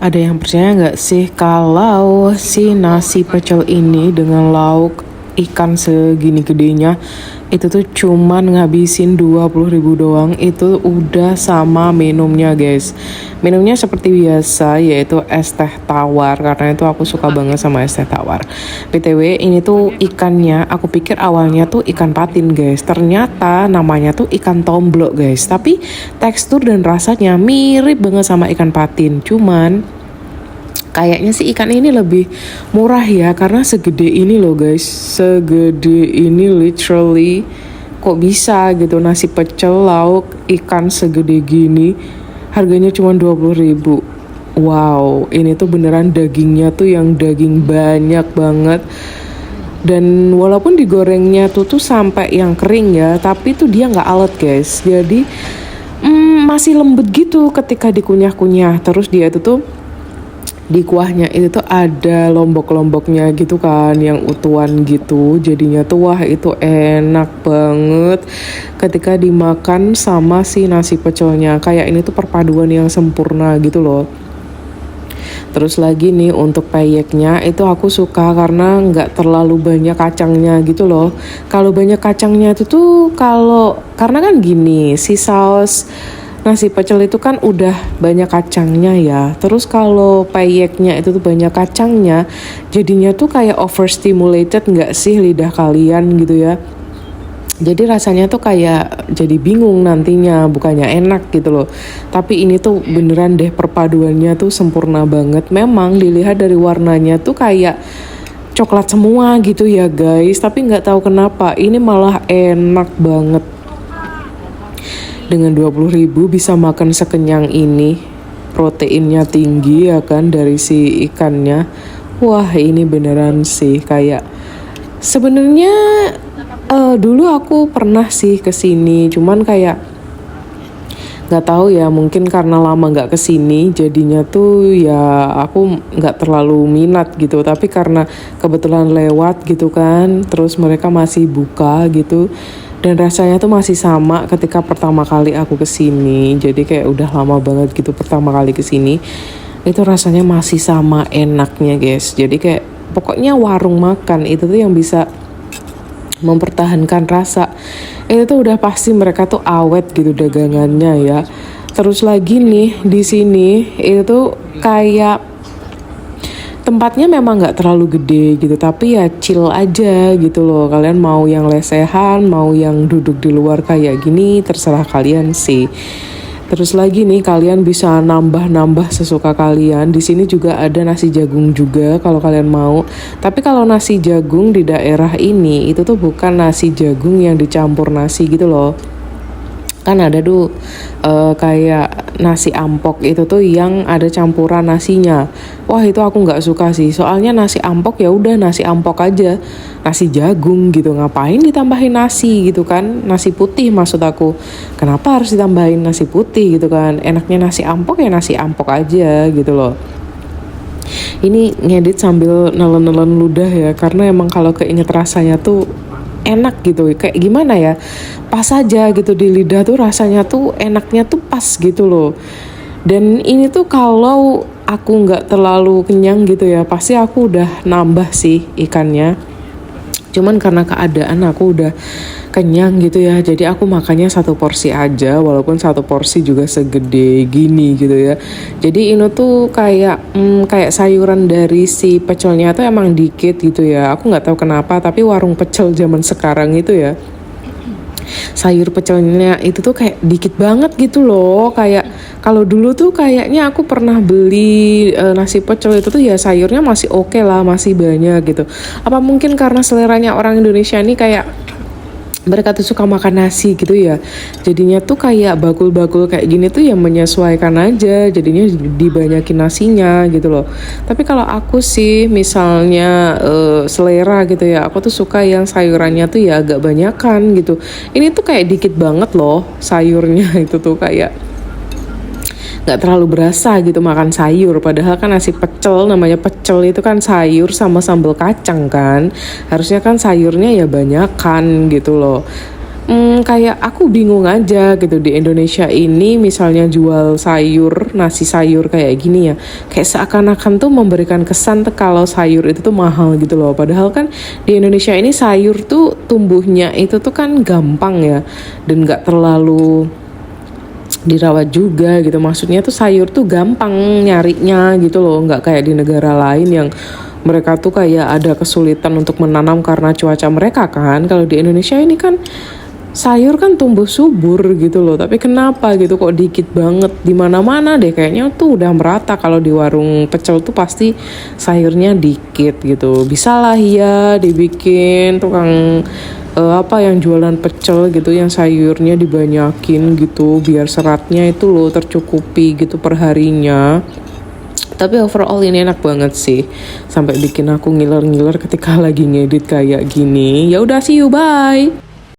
Ada yang percaya nggak sih kalau si nasi pecel ini dengan lauk ikan segini gedenya itu tuh cuman ngabisin 20.000 doang, itu udah sama minumnya guys. Minumnya seperti biasa yaitu es teh tawar, karena itu aku suka banget sama es teh tawar. BTW ini tuh ikannya, aku pikir awalnya tuh ikan patin guys, ternyata namanya tuh ikan tomblok guys. Tapi tekstur dan rasanya mirip banget sama ikan patin, cuman kayaknya sih ikan ini lebih murah ya, karena segede ini loh guys, segede ini literally. Kok bisa gitu nasi pecel lauk ikan segede gini harganya cuma 20.000. Wow, ini tuh beneran dagingnya tuh yang daging banyak banget. Dan walaupun digorengnya tuh sampai yang kering ya, tapi tuh dia nggak alot guys. Jadi masih lembut gitu ketika dikunyah-kunyah. Terus dia itu tuh di kuahnya itu tuh ada lombok-lomboknya gitu kan, yang utuhan gitu. Jadinya tuh wah itu enak banget ketika dimakan sama si nasi pecelnya. Kayak ini tuh perpaduan yang sempurna gitu loh. Terus lagi nih untuk peyeknya itu aku suka karena nggak terlalu banyak kacangnya gitu loh. Kalau banyak kacangnya itu tuh karena kan gini, si saus nasi pecel itu kan udah banyak kacangnya ya. Terus kalau peyeknya itu tuh banyak kacangnya, jadinya tuh kayak overstimulated nggak sih lidah kalian gitu ya. Jadi rasanya tuh kayak jadi bingung nantinya, bukannya enak gitu loh. Tapi ini tuh beneran deh perpaduannya tuh sempurna banget. Memang dilihat dari warnanya tuh kayak coklat semua gitu ya guys. Tapi nggak tahu kenapa ini malah enak banget. Dengan 20.000 bisa makan sekenyang ini, proteinnya tinggi ya kan dari si ikannya. Wah ini beneran sih kayak sebenarnya dulu aku pernah sih kesini, cuman kayak nggak tahu ya, mungkin karena lama nggak kesini jadinya tuh ya aku nggak terlalu minat gitu. Tapi karena kebetulan lewat gitu kan, terus mereka masih buka gitu. Dan rasanya tuh masih sama ketika pertama kali aku kesini. Jadi kayak udah lama banget gitu pertama kali kesini. Itu rasanya masih sama enaknya guys. Jadi kayak pokoknya warung makan itu tuh yang bisa mempertahankan rasa. Itu tuh udah pasti mereka tuh awet gitu dagangannya ya. Terus lagi nih di sini itu tuh kayak tempatnya memang nggak terlalu gede gitu, tapi ya chill aja gitu loh. Kalian mau yang lesehan, mau yang duduk di luar kayak gini, terserah kalian sih. Terus lagi nih kalian bisa nambah-nambah sesuka kalian. Di sini juga ada nasi jagung juga kalau kalian mau. Tapi kalau nasi jagung di daerah ini itu tuh bukan nasi jagung yang dicampur nasi gitu loh. Kan ada tuh kayak nasi ampok itu tuh yang ada campuran nasinya. Wah itu aku nggak suka sih, soalnya nasi ampok ya udah nasi ampok aja, nasi jagung gitu ngapain ditambahin nasi gitu kan, nasi putih maksud aku, kenapa harus ditambahin nasi putih gitu kan. Enaknya nasi ampok ya nasi ampok aja gitu loh. Ini ngedit sambil nelen-nelen ludah ya, karena emang kalau keinget rasanya tuh enak gitu, kayak gimana ya, pas aja gitu di lidah tuh rasanya tuh enaknya tuh pas gitu loh. Dan ini tuh kalau aku nggak terlalu kenyang gitu ya, pasti aku udah nambah sih ikannya. Cuman karena keadaan aku udah kenyang gitu ya, jadi aku makannya satu porsi aja, walaupun satu porsi juga segede gini gitu ya. Jadi ini tuh kayak sayuran dari si pecelnya tuh emang dikit gitu ya. Aku nggak tahu kenapa, tapi warung pecel zaman sekarang itu ya, sayur pecelnya itu tuh kayak dikit banget gitu loh. Kayak kalau dulu tuh kayaknya aku pernah beli nasi pecel itu tuh ya sayurnya masih oke lah, masih banyak gitu. Apa mungkin karena seleranya orang Indonesia nih kayak mereka tuh suka makan nasi gitu ya, jadinya tuh kayak bakul-bakul kayak gini tuh ya menyesuaikan aja, jadinya dibanyakin nasinya gitu loh. Tapi kalau aku sih misalnya selera gitu ya, aku tuh suka yang sayurannya tuh ya agak banyakan gitu. Ini tuh kayak dikit banget loh sayurnya itu tuh kayak nggak terlalu berasa gitu makan sayur. Padahal kan nasi pecel, namanya pecel itu kan sayur sama sambal kacang kan, harusnya kan sayurnya ya banyakan gitu loh. kayak aku bingung aja gitu di Indonesia ini misalnya jual sayur, nasi sayur kayak gini ya. Kayak seakan-akan tuh memberikan kesan tuh kalau sayur itu tuh mahal gitu loh. Padahal kan di Indonesia ini sayur tuh tumbuhnya itu tuh kan gampang ya. Dan gak terlalu dirawat juga gitu. Maksudnya tuh sayur tuh gampang nyarinya gitu loh. Nggak kayak di negara lain yang mereka tuh kayak ada kesulitan untuk menanam karena cuaca mereka kan. Kalau di Indonesia ini kan sayur kan tumbuh subur gitu loh, tapi kenapa gitu kok dikit banget di mana-mana deh kayaknya tuh udah merata. Kalau di warung pecel tuh pasti sayurnya dikit gitu. Bisa lah ya dibikin tukang apa yang jualan pecel gitu yang sayurnya dibanyakin gitu biar seratnya itu loh tercukupi gitu perharinya. Tapi overall ini enak banget sih, sampai bikin aku ngiler-ngiler ketika lagi ngedit kayak gini. Ya udah, see you, bye.